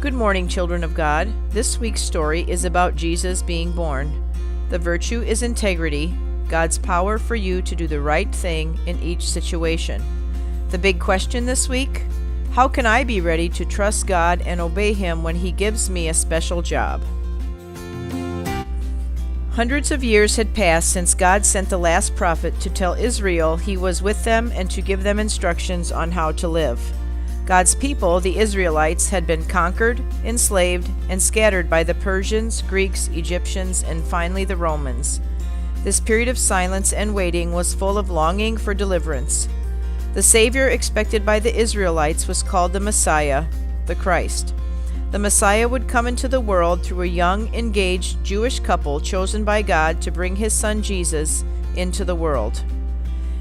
Good morning, children of God. This week's story is about Jesus being born. The virtue is integrity, God's power for you to do the right thing in each situation. The big question this week: how can I be ready to trust God and obey Him when He gives me a special job? Hundreds of years had passed since God sent the last prophet to tell Israel He was with them and to give them instructions on how to live. God's people, the Israelites, had been conquered, enslaved, and scattered by the Persians, Greeks, Egyptians, and finally the Romans. This period of silence and waiting was full of longing for deliverance. The Savior expected by the Israelites was called the Messiah, the Christ. The Messiah would come into the world through a young, engaged Jewish couple chosen by God to bring His son Jesus into the world.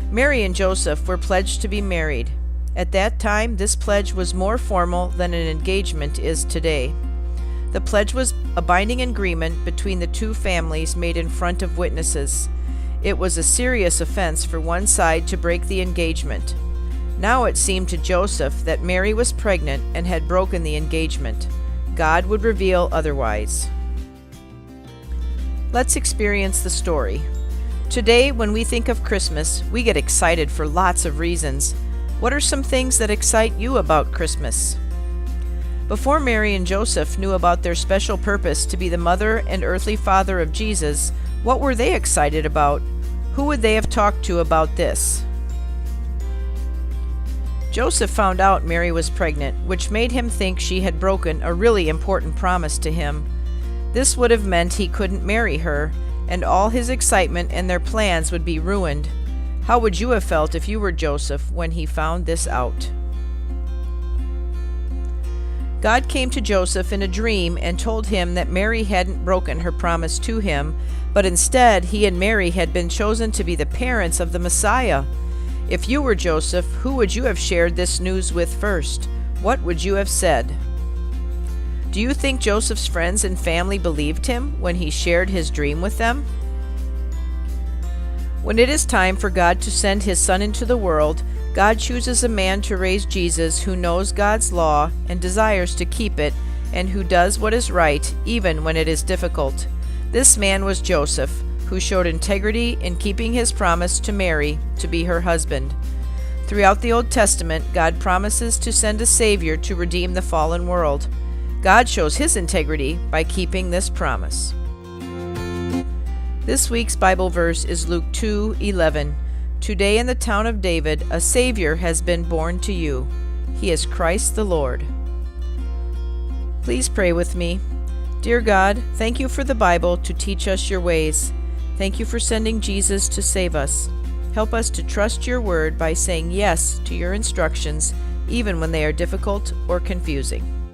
Mary and Joseph were pledged to be married. At that time, this pledge was more formal than an engagement is today. The pledge was a binding agreement between the two families made in front of witnesses. It was a serious offense for one side to break the engagement. Now it seemed to Joseph that Mary was pregnant and had broken the engagement. God would reveal otherwise. Let's experience the story. Today, when we think of Christmas, we get excited for lots of reasons. What are some things that excite you about Christmas? Before Mary and Joseph knew about their special purpose to be the mother and earthly father of Jesus, what were they excited about? Who would they have talked to about this? Joseph found out Mary was pregnant, which made him think she had broken a really important promise to him. This would have meant he couldn't marry her, and all his excitement and their plans would be ruined. How would you have felt if you were Joseph when he found this out? God came to Joseph in a dream and told him that Mary hadn't broken her promise to him, but instead he and Mary had been chosen to be the parents of the Messiah. If you were Joseph, who would you have shared this news with first? What would you have said? Do you think Joseph's friends and family believed him when he shared his dream with them? When it is time for God to send His Son into the world, God chooses a man to raise Jesus who knows God's law and desires to keep it, and who does what is right even when it is difficult. This man was Joseph, who showed integrity in keeping his promise to Mary to be her husband. Throughout the Old Testament, God promises to send a Savior to redeem the fallen world. God shows His integrity by keeping this promise. This week's Bible verse is Luke 2:11. Today in the town of David, a Savior has been born to you. He is Christ the Lord. Please pray with me. Dear God, thank you for the Bible to teach us your ways. Thank you for sending Jesus to save us. Help us to trust your word by saying yes to your instructions, even when they are difficult or confusing.